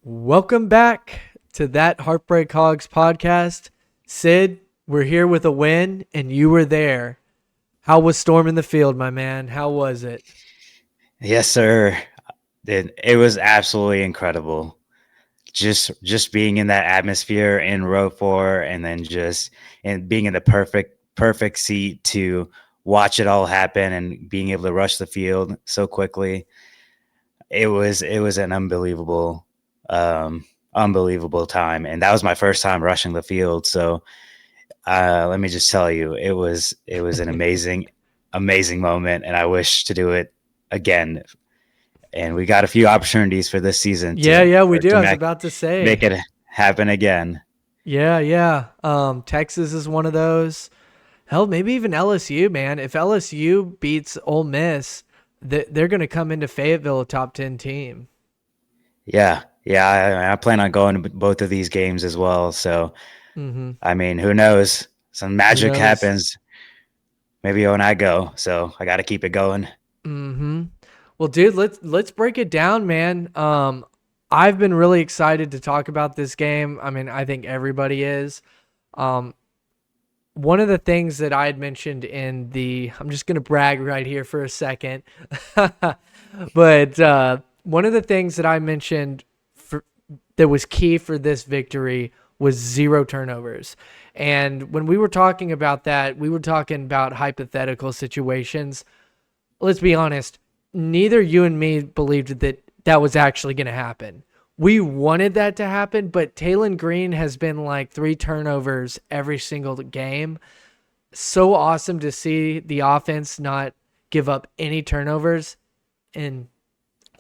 Welcome back to that Heartbreak Hogs podcast. Sid, we're here with a win, and you were there. How was storming the field, my man? How was it? Yes, sir. It was absolutely incredible. Just being in that atmosphere in row four, and then just and being in the perfect seat to watch it all happen, and being able to rush the field so quickly. It was an unbelievable time, and that was my first time rushing the field. So let me just tell you, it was an amazing moment, and I wish to do it again. And we got a few opportunities for this season Yeah, we do. to I was about to make say. it happen again. Yeah. Texas is one of those. Hell, maybe even LSU, man. If LSU beats Ole Miss, they're going to come into Fayetteville a top 10 team. Yeah. I plan on going to both of these games as well. So, Mm-hmm. I mean, who knows? Some Who magic knows? happens. Maybe when I go. So I got to keep it going. Mm-hmm. Well, dude, let's break it down, man. I've been really excited to talk about this game. I mean, I think everybody is. Um, One of the things that I had mentioned in I'm just gonna brag right here for a second, but one of the things that I mentioned that was key for this victory was zero turnovers. And when we were talking about that, we were talking about hypothetical situations. Let's be honest, neither you and me believed that that was actually going to happen. We wanted that to happen, but Taylon Green has been like 3 turnovers every single game. So awesome to see the offense not give up any turnovers. And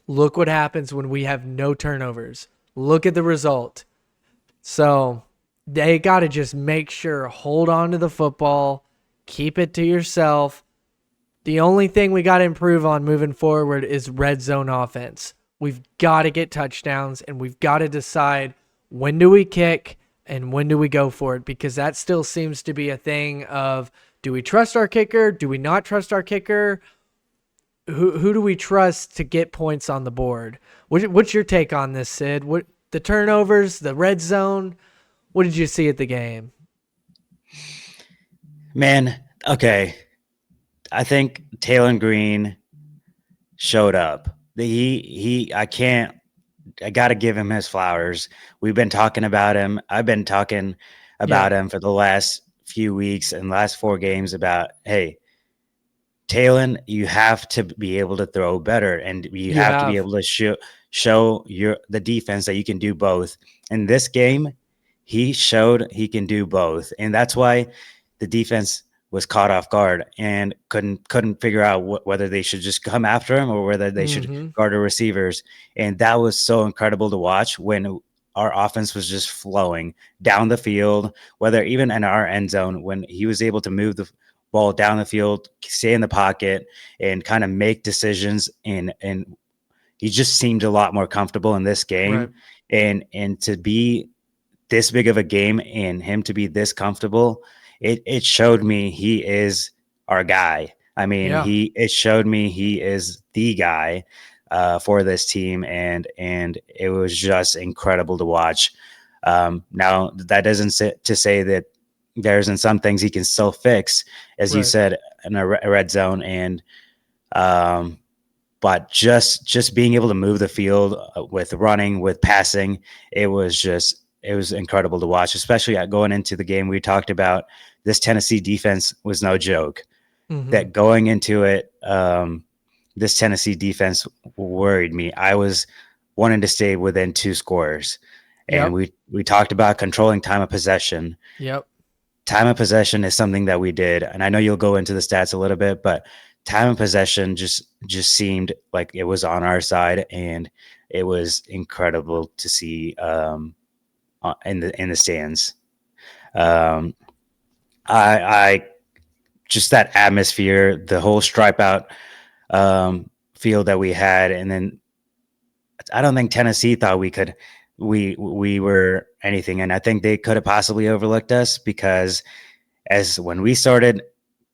look what happens when we have no turnovers. Look at the result. So they got to just make sure, hold on to the football, keep it to yourself. The only thing we got to improve on moving forward is red zone offense. We've got to get touchdowns, and we've got to decide when do we kick and when do we go for it, because that still seems to be a thing of, do we trust our kicker? Do we not trust our kicker? Who do we trust to get points on the board? What's your take on this, Sid? What the turnovers, the red zone? What did you see at the game? Man, okay. I think Taylor Green showed up. I got to give him his flowers. We've been talking about him. I've been talking Yeah, about him for the last few weeks and last 4 games about, hey, Talon, you have to be able to throw better, and you you have to be have. able to show the defense that you can do both. In this game, he showed he can do both, and that's why the defense was caught off guard and couldn't figure out whether they should just come after him or whether they should Mm-hmm. guard the receivers. And that was so incredible to watch when our offense was just flowing down the field, whether even in our end zone, when he was able to move the ball down the field, stay in the pocket, and kind of make decisions. And he just seemed a lot more comfortable in this Right. game. And to be this big of a game and him to be this comfortable, it showed me he is our guy. I mean, Yeah. it showed me he is the guy for this team, and it was just incredible to watch. Now that doesn't to say that there isn't some things he can still fix, as you Right. said, in a red zone, and um, but just being able to move the field with running, with passing, it was incredible to watch, especially going into the game. We talked about this Tennessee defense was no joke. Mm-hmm. That going into it, this Tennessee defense worried me. I was wanting to stay within 2 scores, and Yep. we talked about controlling time of possession. Yep. Time of possession is something that we did, and I know you'll go into the stats a little bit, but time of possession just seemed like it was on our side, and it was incredible to see in the stands. Um, I just that atmosphere, the whole stripe out field that we had, and then I don't think Tennessee thought we were anything, and I think they could have possibly overlooked us because as when we started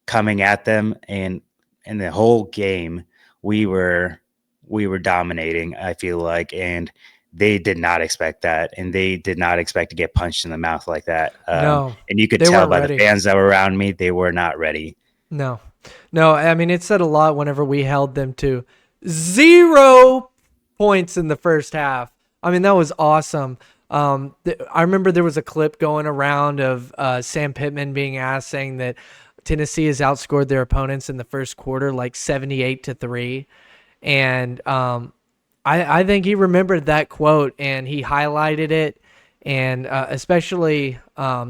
coming at them and in the whole game we were we were dominating, I feel like, and they did not expect that, and they did not expect to get punched in the mouth like that. No, And you could they tell weren't by the ready. fans that were around me, they were not ready. No, no. I mean, it said a lot whenever we held them to 0 points in the first half. I mean, that was awesome. I remember there was a clip going around of Sam Pittman being asked saying that Tennessee has outscored their opponents in the first quarter like 78-3, and I think he remembered that quote and he highlighted it, and especially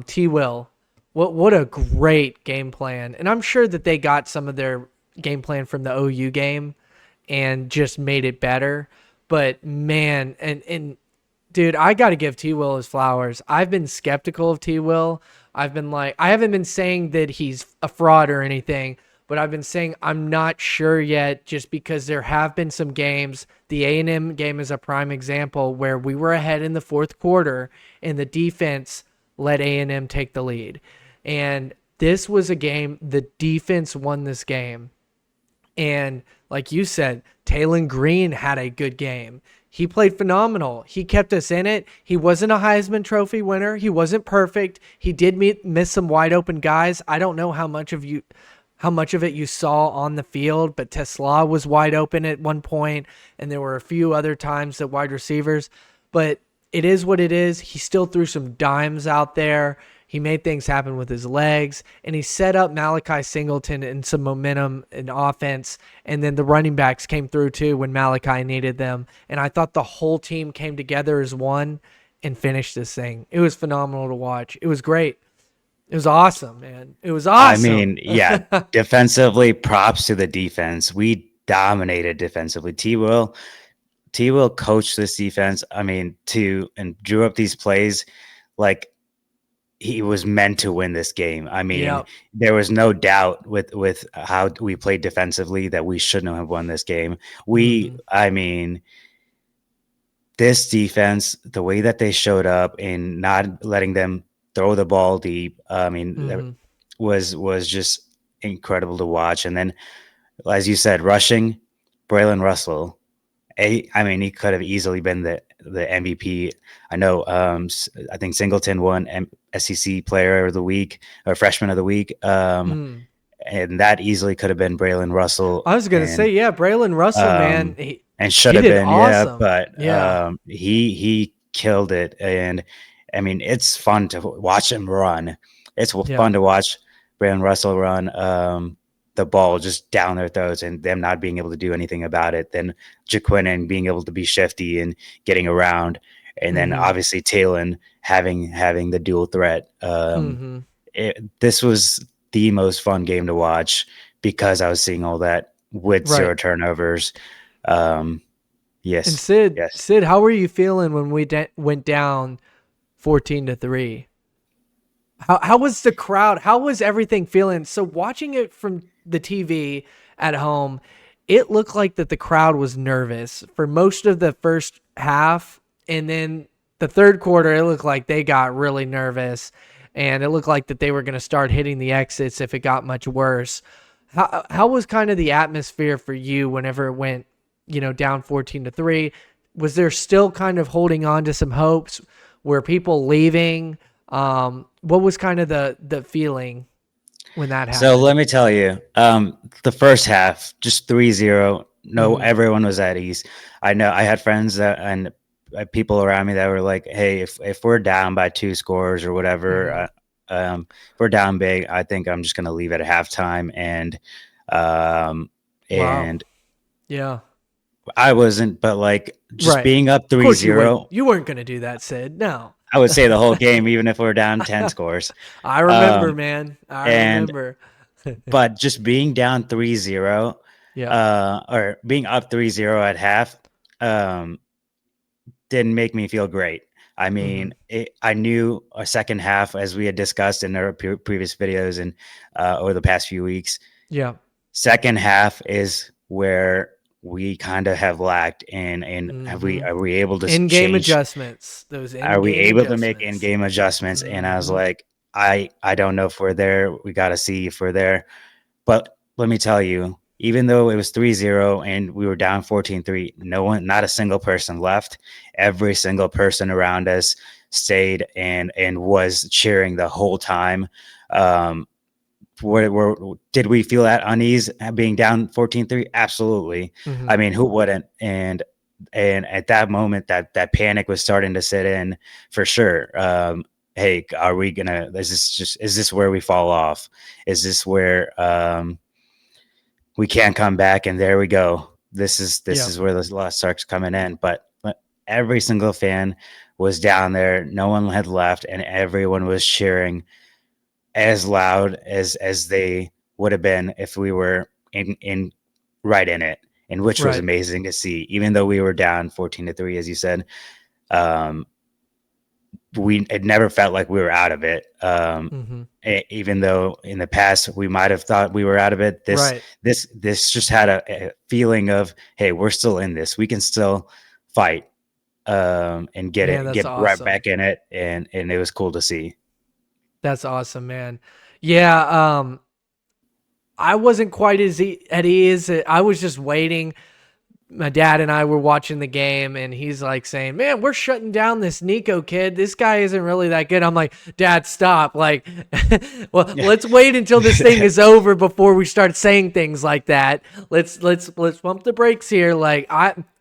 T. Will. What a great game plan, and I'm sure that they got some of their game plan from the OU game and just made it better. But man, and dude, I got to give T. Will his flowers. I've been skeptical of T. Will. I've been like, I haven't been saying that he's a fraud or anything, but I've been saying I'm not sure yet, just because there have been some games. The A&M game is a prime example where we were ahead in the fourth quarter and the defense let A&M take the lead. And this was a game, the defense won this game. And like you said, Taylon Green had a good game. He played phenomenal. He kept us in it. He wasn't a Heisman Trophy winner. He wasn't perfect. He did miss some wide open guys. I don't know how much of it you saw on the field, but Tesla was wide open at one point, and there were a few other times that wide receivers. But it is what it is. He still threw some dimes out there. He made things happen with his legs, and he set up Malachi Singleton in some momentum in offense, and then the running backs came through too when Malachi needed them. And I thought the whole team came together as one and finished this thing. It was phenomenal to watch. It was great. It was awesome, man. It was I awesome. mean, yeah, defensively, props to the defense. We dominated defensively. T will coach this defense. I mean, and drew up these plays like he was meant to win this game. I mean, Yep. there was no doubt with how we played defensively that we shouldn't have won this game. Mm-hmm. I mean, this defense, the way that they showed up and not letting them throw the ball deep, I mean, that Mm-hmm. was just incredible to watch. And then, as you said, rushing, Braylon Russell. I mean, he could have easily been the MVP. I know. I think Singleton won SEC Player of the Week or Freshman of the Week, Mm. and that easily could have been Braylon Russell, I was gonna say, yeah, Braylon Russell, man, um, he and should he have did been, yeah. awesome. But Yeah. he killed it, and I mean, it's fun to watch him run. It's Yeah. fun to watch Braylon Russell run. The ball just down their throats and them not being able to do anything about it. Then Jaquinin being able to be shifty and getting around, and then Mm-hmm. obviously Talon having the dual threat. Mm-hmm. This was the most fun game to watch because I was seeing all that with Right. zero turnovers. And Yes, Sid, yes. Sid, how were you feeling when we went down 14-3? How was the crowd? How was everything feeling? So watching it from the TV at home, it looked like that the crowd was nervous for most of the first half, and then the third quarter, it looked like they got really nervous, and it looked like that they were going to start hitting the exits if it got much worse. How was kind of the atmosphere for you whenever it went, down 14-3? Was there still kind of holding on to some hopes? Were people leaving? What was kind of the feeling when that So happened? let me tell you, the first half, just 3-0. No, Mm-hmm. everyone was at ease. I know I had friends and people around me that were like, "Hey, if we're down by 2 scores or whatever, Mm-hmm. if we're down big, I think I'm just gonna leave at halftime." Um, Wow. and Yeah. I wasn't, but like just Right. being up Of three course you wouldn't. zero, You weren't going to do that, Sid. No. I would say the whole game, even if we're down 10 scores. I remember, Um, man. I and remember. but just being down 3-0, Yeah. or being up 3-0 at half, um, didn't make me feel great. I Mm-hmm. mean, I knew a second half, as we had discussed in our previous videos and over the past few weeks. Yeah. Second half is where we kind of have lacked, and have we Mm-hmm. are we able to In-game change? adjustments. Those Are we in-game able to make adjustments. in-game adjustments? And I was Mm-hmm. like, I don't know if we're there. We got to see if we're there. But let me tell you, even though it was 3-0 and we were down 14-3, not a single person left. Every single person around us stayed and was cheering the whole time. Did we feel that unease being down 14-3? Absolutely. Mm-hmm. I mean, who wouldn't? And at that moment, that panic was starting to set in for sure. Hey, are we gonna? Is this where we fall off? Is this where we can't come back? And there we go. This Yeah. is where the loss starts coming in. But every single fan was down there. No one had left, and everyone was cheering as loud as they would have been if we were in right in it, and which was Right. amazing to see. Even though we were down 14-3, as you said, um, it never felt like we were out of it. Mm-hmm. Even though in the past we might have thought we were out of it, Right. this just had a feeling of, hey, we're still in this. We can still fight, and Man, that's get right awesome. back in it, and it was cool to see. That's awesome, man. Yeah, I wasn't quite at ease. I was just waiting. My dad and I were watching the game, and he's like saying, "Man, we're shutting down this Nico kid. This guy isn't really that good." I'm like, "Dad, stop! Like, well, Yeah. let's wait until this thing is over before we start saying things like that. Let's pump the brakes here. Like,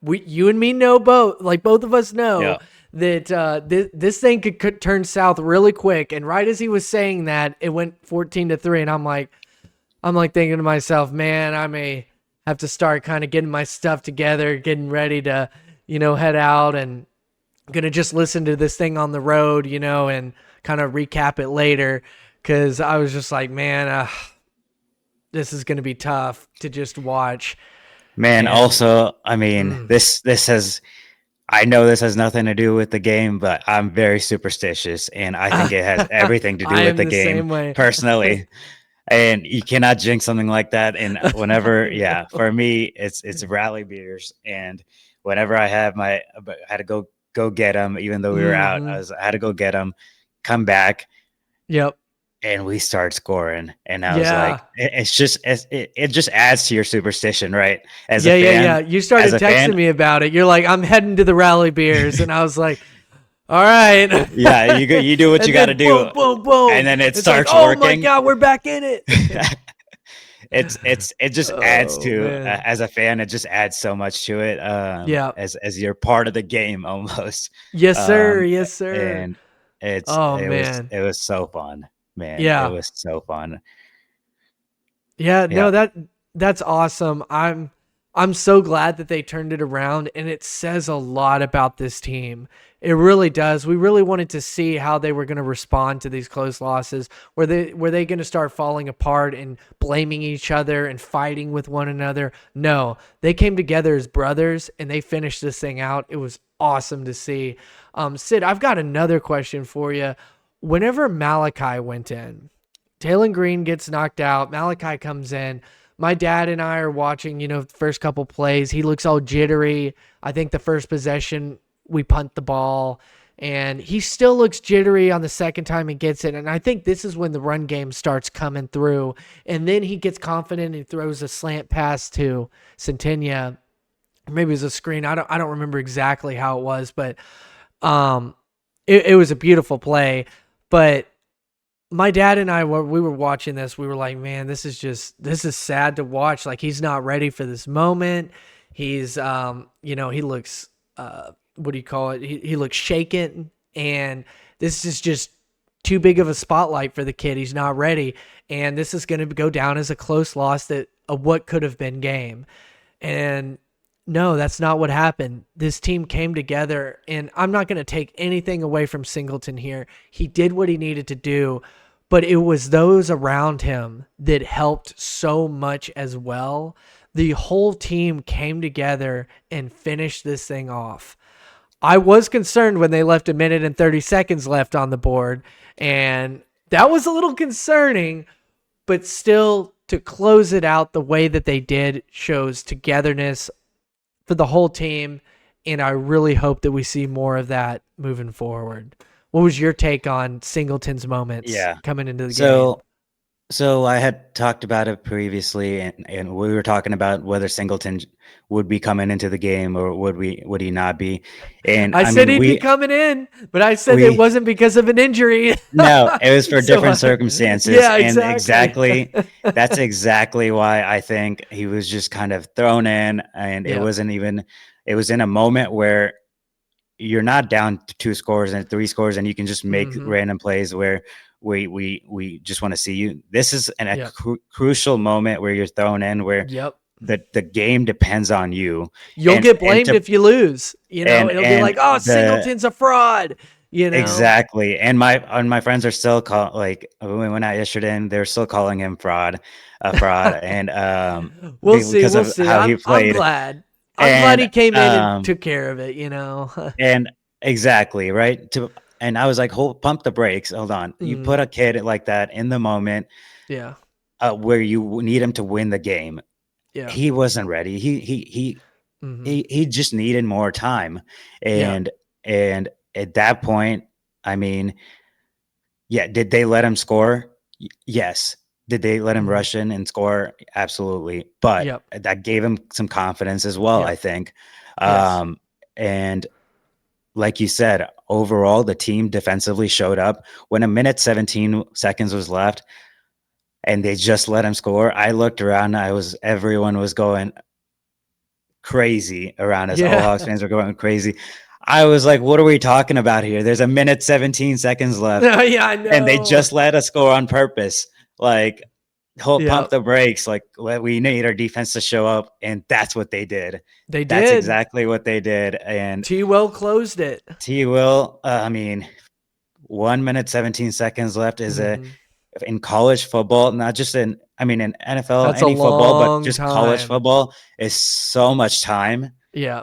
you and me know both. Like, both of us know." Yeah. That this thing could turn south really quick, and right as he was saying that, it went 14-3, and I'm like thinking to myself, man, I may have to start kind of getting my stuff together, getting ready to, head out, and gonna just listen to this thing on the road, and kind of recap it later. Cause I was just like, man, this is gonna be tough to just watch. Man, And also, I mean, mm, this has I know this has nothing to do with the game, but I'm very superstitious, and I think it has everything to do I with am the the game same way. personally. And you cannot jinx something like that. And whenever, yeah, for me, it's rally beers, and whenever I had to go get them, even though we were out, Hmm. I had to go get them, come back, Yep. and we start scoring, and I was Yeah. like, it just adds to your superstition, right? As a Yeah, yeah, fan, yeah. You as started a fan, texting me about it. You're like, I'm heading to the rally beers. And I was like, all right. yeah, you do what you And got to then do, boom, boom, and boom. then it It's like, starts oh my working. God, we're back in it. It just adds Oh, to, man. as a fan, it just adds so much to it, Yeah. as you're part of the game almost. Yes, sir. um Yes, sir. and Oh, man. it was so fun, man. It Yeah. was so fun. Yeah, Yeah. no, that's awesome. I'm so glad that they turned it around, and it says a lot about this team. It really does. We really wanted to see how they were going to respond to these close losses. Were they going to start falling apart and blaming each other and fighting with one another? No, they came together as brothers and they finished this thing out. It was awesome to see. Sid, I've got another question for you. Whenever Malachi went in, Taylon Green gets knocked out. Malachi comes in. My dad and I are watching, the first couple plays. He looks all jittery. I think the first possession, we punt the ball, and he still looks jittery on the second time he gets it. And I think this is when the run game starts coming through. And then he gets confident and throws a slant pass to Centennia. Maybe it was a screen. I don't remember exactly how it was, but um, it was a beautiful play. But my dad and I, we were watching this, we were like, man, this is sad to watch. Like, he's not ready for this moment. He's, he looks, what do you call it? He looks shaken, and this is just too big of a spotlight for the kid. He's not ready. And this is going to go down as a close loss that of what could have been game. And no, that's not what happened. This team came together, and I'm not going to take anything away from Singleton here. He did what he needed to do, but it was those around him that helped so much as well. The whole team came together and finished this thing off. I was concerned when they left 1 minute and 30 seconds left on the board, and that was a little concerning, but still to close it out the way that they did shows togetherness for the whole team, and I really hope that we see more of that moving forward. What was your take on Singleton's moments Yeah. coming into the game? So So I had talked about it previously, and we were talking about whether Singleton would be coming into the game or would he not be? And I I said mean, he'd be we coming in, but I said it we wasn't because of an injury. no, it was for So, different circumstances, yeah, and exactly. exactly that's exactly why I think he was just kind of thrown in, and it Yep. wasn't even. It was in a moment where you're not down to 2 scores and 3 scores, and you can just make Mm-hmm. random plays where we just want to see you. This is a Yep. crucial moment where you're thrown in, where Yep. the game depends on you, You'll get and blamed if you lose. It'll be like, oh, the Singleton's a fraud. You know. exactly. And my friends are still like when we went out yesterday, and they're still calling him a fraud, and We'll see. because We'll of see. how he I'm played, glad. I'm glad and he came in and took care of it. You know. and exactly right. And I was like, hold, pump the brakes. Hold on. You Mm, put a kid like that in the moment yeah. where you need him to win the game. Yeah. He wasn't ready. Hmm. He just needed more time, Yeah. and at that point, I mean, yeah, did they let him score? Yes. Did they let him Hmm. rush in and score? Absolutely. But Yep. that gave him some confidence as well, I Yep. think. Yes. And like you said, overall, the team defensively showed up. When a minute 17 seconds was left and they just let him score, I looked around. Everyone was going crazy around us. All Yeah. Hawks fans were going crazy. I was like, what are we talking about here? There's a minute 17 seconds left, Yeah. I and they know. just let us score on purpose. Like, hold, pump Yep. the brakes. Like, we need our defense to show up. And that's what they did. They That's did. exactly what they did. And T. Well closed it. T Will, I mean, 1 minute 17 seconds left is a Hmm. in college football, not just in NFL, That's a any football, but long just college time. football is so much time. Yeah.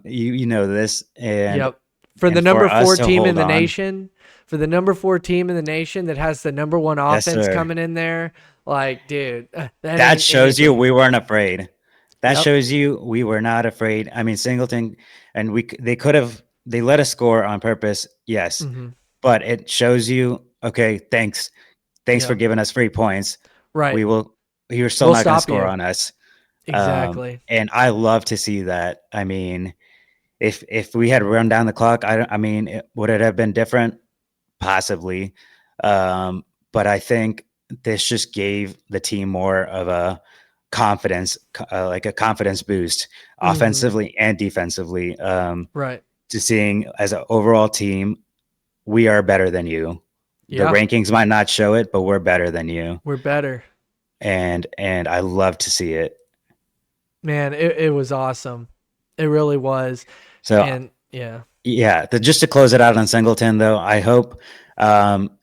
You know this, and Yep. For the and for number us four to team in hold the on, nation, for the number four team in the nation that has the number one yes, offense sir. coming in there, like, dude, that That ain't shows you anything. we weren't afraid. That Yep. shows you we were not afraid. I mean, Singleton, and they could have they let us score on purpose, yes, Hmm. but it shows you okay. Thanks for Yep. giving us 3 points. Right. We will. You're still We'll not going to stop score you. on us. Exactly. And I love to see that. I mean, if we had run down the clock, I mean, would it have been different? Possibly, um, but I think this just gave the team more of a confidence, like a confidence boost, Hmm. offensively and defensively. Right. To seeing as an overall team, we are better than you. The Yeah. rankings might not show it, but we're better than you, We're better. and I love to see it. Man, it was awesome. It really was. So And yeah. yeah, just to close it out on Singleton, though, I hope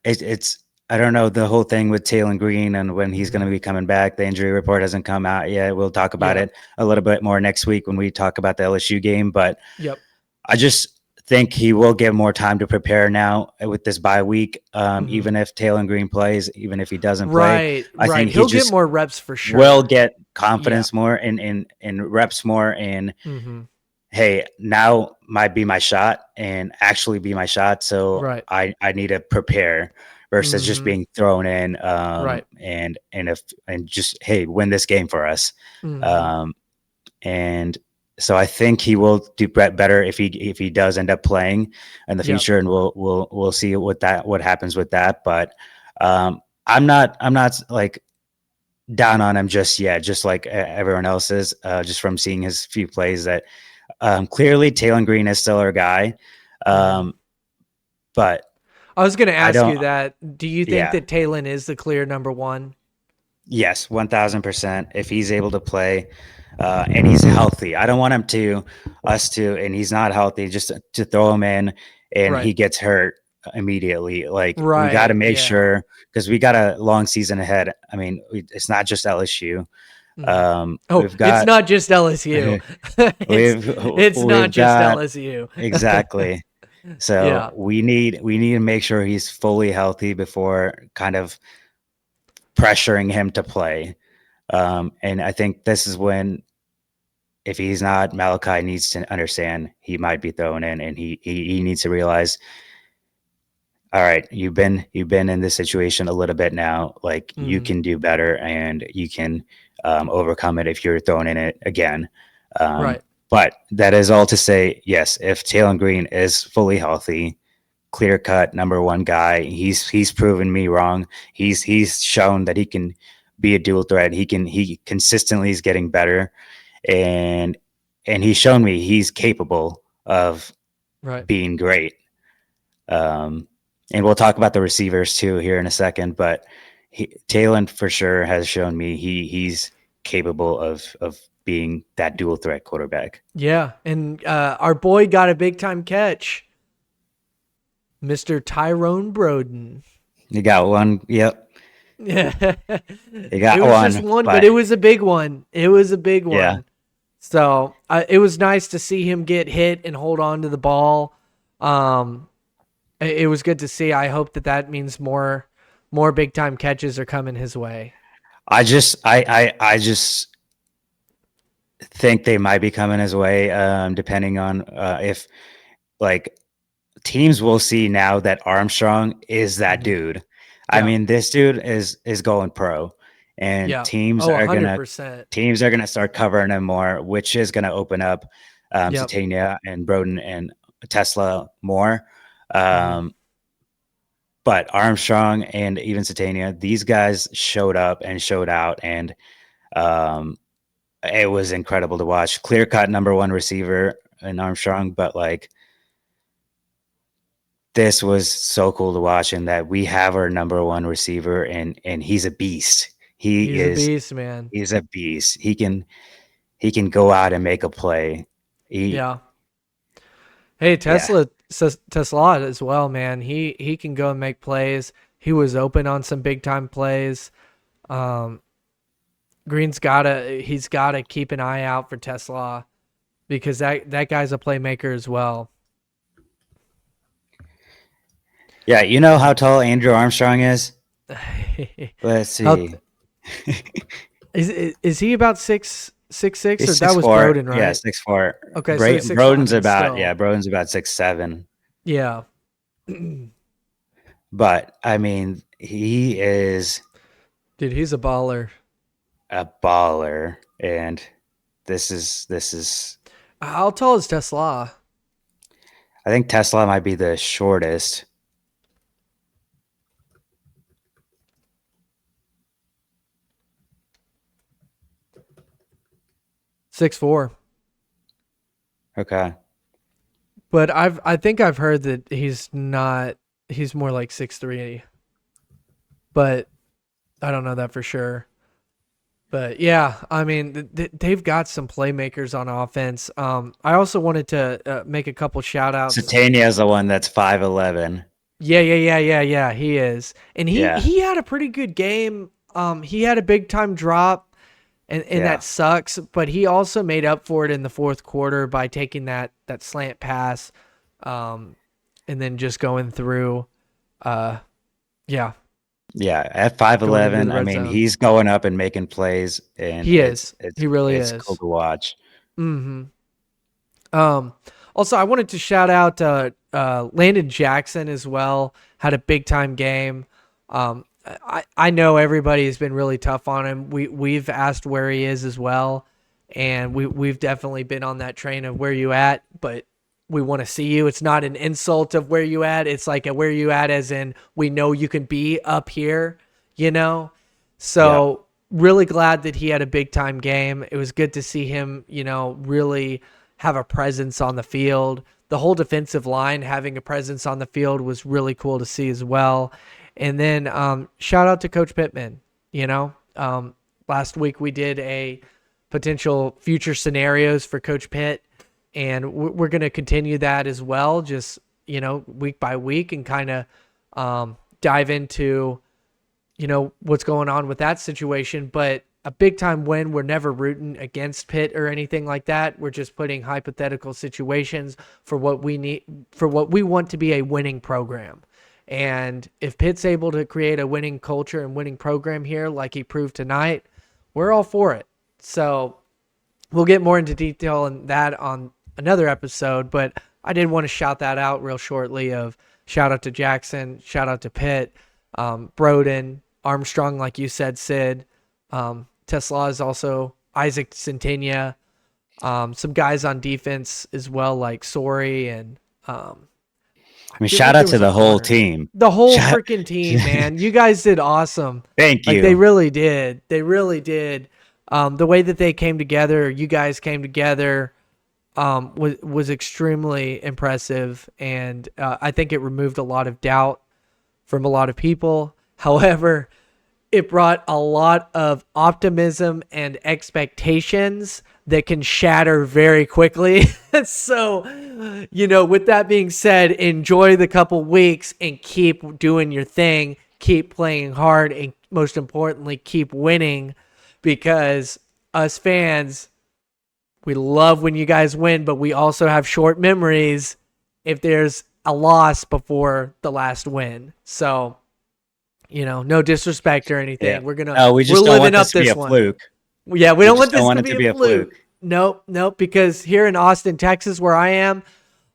it's. I don't know the whole thing with Taylor Green and when he's going Hmm. to be coming back. The injury report hasn't come out yet. We'll talk about Yep. it a little bit more next week when we talk about the LSU game. But Yep. I just think he will get more time to prepare now with this bye week. Hmm. Even if Taylor Green plays, even if he doesn't play, Right. I Right. think he He'll get just more reps for will sure. get Yeah. confidence more and reps more in Hmm. hey, now might be my shot and actually be my shot. So Right. I need to prepare versus just Hmm. being thrown in Right. and just hey, win this game for us. Hmm. Um, and so I think he will do better if he does end up playing in the Yep. future, and we'll see what happens with that. But I'm not like down on him just yet, just like everyone else is, just from seeing his few plays that clearly, Taylor Green is still our guy, Hmm. um, but I was going to I ask don't. you that. Do you think Yeah, that Talon is the clear number one? yes, 1,000%. If he's able to play and he's healthy, I don't want him to and he's not healthy, just to throw him in and Right. he gets hurt immediately. Like we got to Right. make Yeah. sure because we got a long season ahead. I mean, it's not just LSU. Hmm. Oh, We've it's got not just LSU. it's we've it's not we've just got LSU. exactly. So Yeah. we need to make sure he's fully healthy before kind of pressuring him to play. And I think this is when, if he's not, Malachi needs to understand he might be thrown in, and he needs to realize all right, you've been in this situation a little bit now. Like you Mm, can do better, and you can overcome it if you're thrown in it again. Um, right, but that is all to say, yes, if Taylor Green is fully healthy, clear cut number one guy, he's proven me wrong. He's shown that he can be a dual threat. He consistently is getting better, and he's shown me he's capable of right. being great. Um, and we'll talk about the receivers too here in a second, but Talon for sure has shown me he's capable of being that dual threat quarterback. Yeah, and our boy got a big time catch, Mr. Tyrone Broden. You got one, yep, Yeah, you it got was just one, one, but but it was a big one. It was a big yeah, one. So it was nice to see him get hit and hold on to the ball. Um, it was good to see. I hope that that means more big time catches are coming his way. I just think they might be coming his way, depending on if like teams will see now that Armstrong is that Hmm. dude. I Yeah, mean, this dude is going pro, and yeah. Oh, 100%. teams are gonna start covering him more, which is gonna open up Yep. Satania and Broden and Tesla more. Hmm. Um, but Armstrong and even Satania, these guys showed up and showed out, and um, it was incredible to watch. Clear cut number one receiver in Armstrong, but like this was so cool to watch, and that we have our number one receiver, and he's a beast. He He's a is beast, man. he's a beast. He can go out and make a play. He Yeah. Hey, yeah. Tesla as well, man. He can go and make plays. He was open on some big time plays. Um, he's gotta keep an eye out for Tesla because that guy's a playmaker as well. Yeah, you know how tall Andrew Armstrong is? Let's How see. is he about six six, or He's that six was four. Broden, Yeah, right? 6'4". Okay, so he's 6'5", Broden's but about still, Broden's about 6'7". yeah. But I mean, he is Dude, he's a baller. a baller, and this is. How tall is Tesla? I think Tesla might be the shortest. 6'4". Okay. But I think I've heard that he's not. He's more like 6'3", but I don't know that for sure. But yeah, I mean, they've got some playmakers on offense. I also wanted to make a couple shout outs. Satania is the one that's 5'11". Yeah. He is, and he Yeah. he had a pretty good game. He had a big time drop, and that Yeah. sucks. But he also made up for it in the fourth quarter by taking that slant pass, um, and then just going through. Uh, yeah, Yeah. At going into the 5'11", I red mean, zone. he's going up and making plays, and He is. it's He really it's cool is. to watch. Hmm. Um, Also, I wanted to shout out Landon Jackson as well. Had a big time game. I know everybody has been really tough on him. We've asked where he is as well, and we've definitely been on that train of where you at, but we want to see you. It's not an insult of where you at. It's like a where you at as in we know you can be up here, you know? Yeah. So really glad that he had a big time game. It was good to see him, really have a presence on the field. The whole defensive line having a presence on the field was really cool to see as well. And then shout out to Coach Pittman. Last week we did a potential future scenarios for Coach Pitt, and we're going to continue that as well, just week by week, and kind of dive into what's going on with that situation. But a big time win. We're never rooting against Pitt or anything like that. We're just putting hypothetical situations for what we need, for what we want to be a winning program. And if Pitt's able to create a winning culture and winning program here, like he proved tonight, we're all for it. So we'll get more into detail on that on another episode, but I did want to shout that out real shortly of Shout out to Jackson. Shout out to Pitt, Broden, Armstrong, like you said, Sid. Tesla is also Isaac Centenia. Some guys on defense as well, like Sori and I I mean, feel shout like out there to was a the whole corner. team. The whole Shout, freaking team, man. You guys did awesome. thank Like they you. really did. They really did. The way that they came together, you guys came together, was extremely impressive, and I think it removed a lot of doubt from a lot of people. However, it brought a lot of optimism and expectations that can shatter very quickly. So, with that being said, enjoy the couple weeks and keep doing your thing, keep playing hard, and most importantly, keep winning, because us fans, we love when you guys win, but we also have short memories if there's a loss before the last win. So, no disrespect or Yeah. anything. No, we We're just don't living want up this to be this a one. fluke. Yeah, we We don't just want don't this want to it be to a be a fluke. fluke. Nope, because here in Austin, Texas, where I am,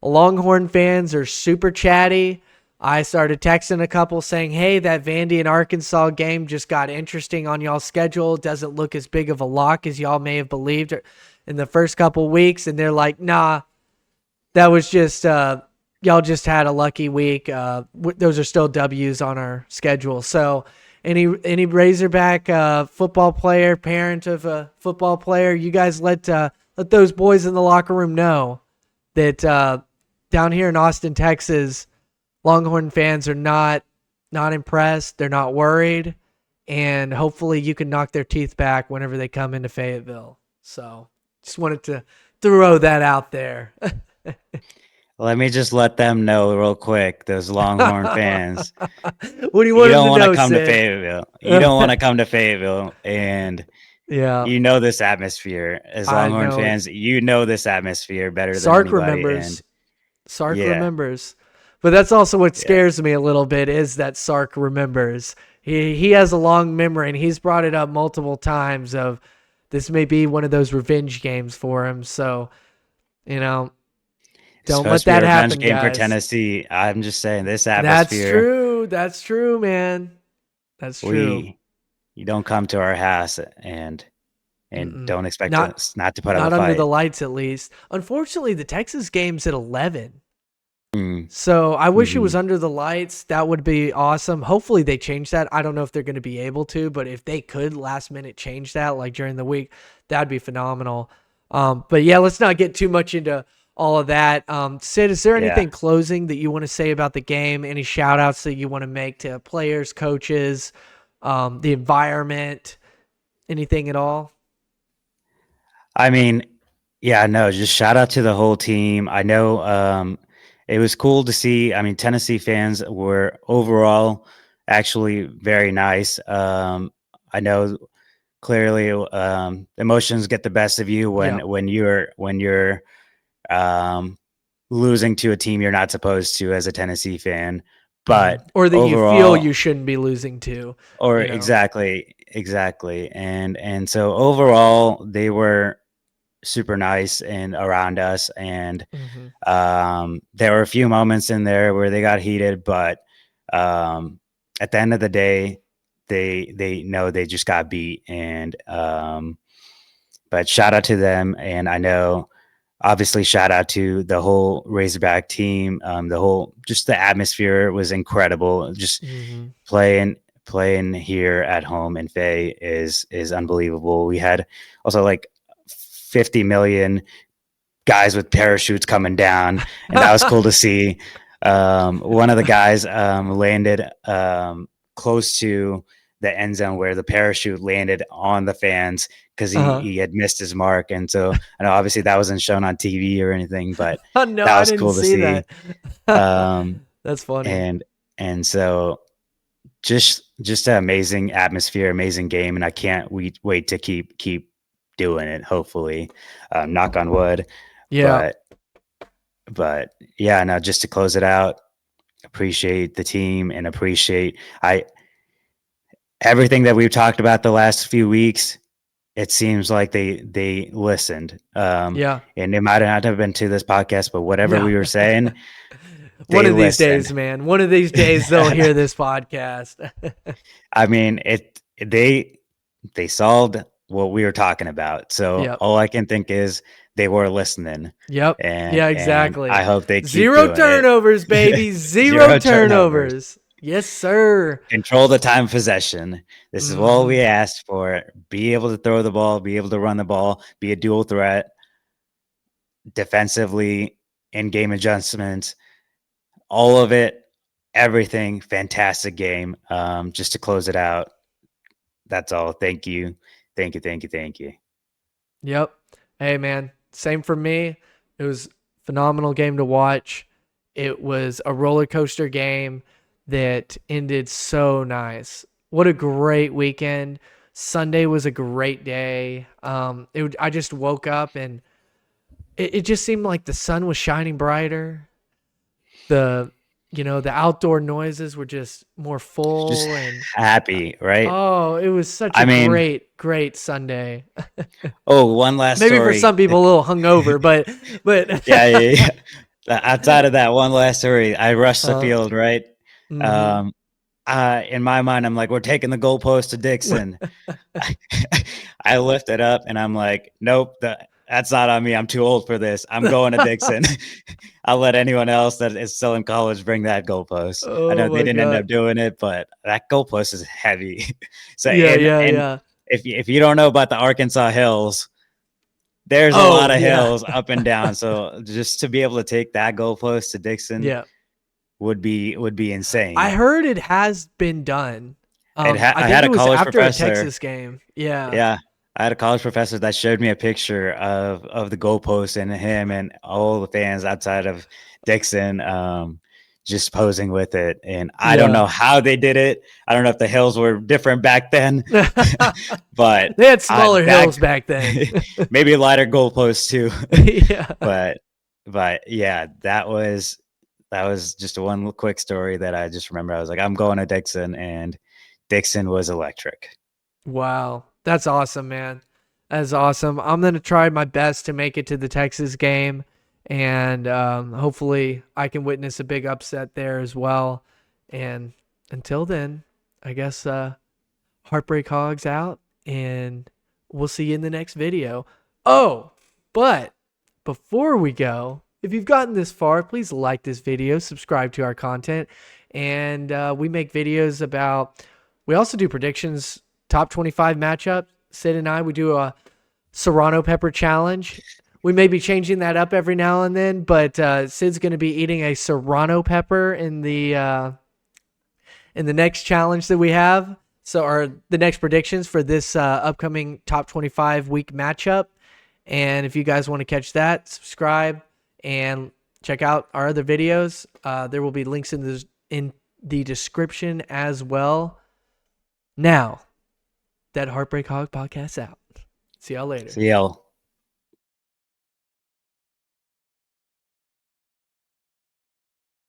Longhorn fans are super chatty. I started texting a couple saying, hey, that Vandy and Arkansas game just got interesting on y'all's schedule. It doesn't look as big of a lock as y'all may have believed in the first couple weeks. And they're like, nah, that was just y'all just had a lucky week. Those are still W's on our schedule. So any Razorback football player, parent of a football player, you guys let those boys in the locker room know that down here in Austin, Texas, Longhorn fans are not impressed. They're not worried, and hopefully you can knock their teeth back whenever they come into Fayetteville. So just wanted to throw that out there. Let me just let them know real quick, those Longhorn fans. What do you You want them don't to want to know, come to Sid? Fayetteville. You don't want to come to Fayetteville, and Yeah, you know this atmosphere. As I Longhorn know it. fans, you know this atmosphere better than Sark anybody. And remembers. Sark yeah, remembers. But that's also what yeah, scares me a little bit, is that Sark remembers. He has a long memory, and he's brought it up multiple times of this may be one of those revenge games for him. So, you know, it's don't supposed let to be a that revenge happen, game for guys. Tennessee. I'm just saying, this That's atmosphere, true. That's true, man. That's true. we you don't come to our house and Mm-mm. don't expect Not us not to put up a not under the fight. lights, at least. Unfortunately, the Texas game's at 11. Mm, So I wish it hmm was under the lights. That would be awesome. Hopefully they change that. I don't know if they're going to be able to, but if they could last minute change that, like during the week, that'd be phenomenal. But yeah, let's not get too much into all of that. Sid, is there Yeah. anything closing that you want to say about the game? Any shout outs that you want to make to players, coaches, the environment, anything at all? I mean, yeah, no, just shout out to the whole team. I know it was cool to see. I mean, Tennessee fans were overall actually very nice. I know clearly emotions get the best of you Yeah. when you're um, losing to a team you're not supposed to as a Tennessee fan. But Or that you feel you overall, shouldn't be losing to, or you know. exactly, and so overall they were super nice and around us. And Hmm. there were a few moments in there where they got heated, but um, at the end of the day, they know they just got beat. And but shout out to them, and I know obviously shout out to the whole Razorback team. The whole just the atmosphere was incredible. Just Hmm. playing here at home in Fay is unbelievable. We had also like 50 million guys with parachutes coming down, and that was cool to see. One of the guys landed close to the end zone where the parachute landed on the fans because Uh-huh. he had missed his mark. And so, I know obviously that wasn't shown on TV or anything, but Oh, no, that I was didn't cool to see see. that. Um, That's funny. and and so just an amazing atmosphere, amazing game, and I can't wait to keep doing it. Hopefully, knock on wood. Yeah. But yeah, no, just to close it out, appreciate the team and appreciate I everything that we've talked about the last few weeks. It seems like they listened, Yeah. and it might not have been to this podcast, but whatever No. we were saying, One They of these listen. days, man. One of these days they'll hear this podcast. I mean, they solved what we were talking about. So Yep. all I can think is they were listening, Yep. Yeah, and I exactly. hope they keep Zero doing it. turnovers, baby. Zero 0 turnovers. turnovers. Yes, sir. Control the time of possession. This is all Hmm. we asked for. Be able to throw the ball, be able to run the ball, be a dual threat defensively, in game adjustments, all of it, everything. Fantastic game. Just to close it out. That's all. Thank you. Thank you. Thank you. Thank you. Yep. Hey, man. Same for me. It was a phenomenal game to watch. It was a roller coaster game that ended so nice. What a great weekend. Sunday was a great day. I just woke up and it just seemed like the sun was shining brighter. The the outdoor noises were just more Just full and happy, right? oh, it was such I a mean, great Sunday. oh, one last Maybe for story. some people a little hungover, but Yeah, yeah, yeah. Outside of that, one last story. I rushed the uh, field, right? mhm. Um, in my mind, I'm like, we're taking the goalpost to Dixon. I lift it up and I'm like, nope, that's not on me. I'm too old for this. I'm going to Dixon. I'll let anyone else that is still in college bring that goalpost. I know Oh they my didn't end god. up doing it, but that goalpost is heavy. So Yeah, yeah, and yeah. if you don't know about the Arkansas hills, there's a lot Oh of yeah. hills up and down. So just to be able to take that goalpost to Dixon Yeah. would be I insane. heard it has been done. I I think had it a was college after a professor. Texas game. Yeah. Yeah, I had a college professor that showed me a picture of the goalpost and him and all the fans outside of Dixon, just posing with it. And I don't Yeah. know how they did it. I don't know if the hills were different back then, but They had I smaller hills back back then. maybe lighter goalposts too. Yeah. but yeah, that was just a one quick story that I just remember. I was like, I'm going to Dixon, and Dixon was electric. Wow. That's awesome, man. That's awesome. I'm going to try my best to make it to the Texas game. And hopefully I can witness a big upset there as well. And until then, I guess Heartbreak Hogs out. And we'll see you in the next video. Oh, but before we go, if you've gotten this far, please like this video, subscribe to our content. And we make videos about, we also do predictions, top 25 matchup. Sid and I, we do a Serrano pepper challenge. We may be changing that up every now and then, but Sid's going to be eating a Serrano pepper in the next challenge that we have. So, or the next predictions for this upcoming top 25 week matchup. And if you guys want to catch that, subscribe and check out our other videos. There will be links in the description as well. Now, that Heartbreak Hog podcast out. See y'all later. CL.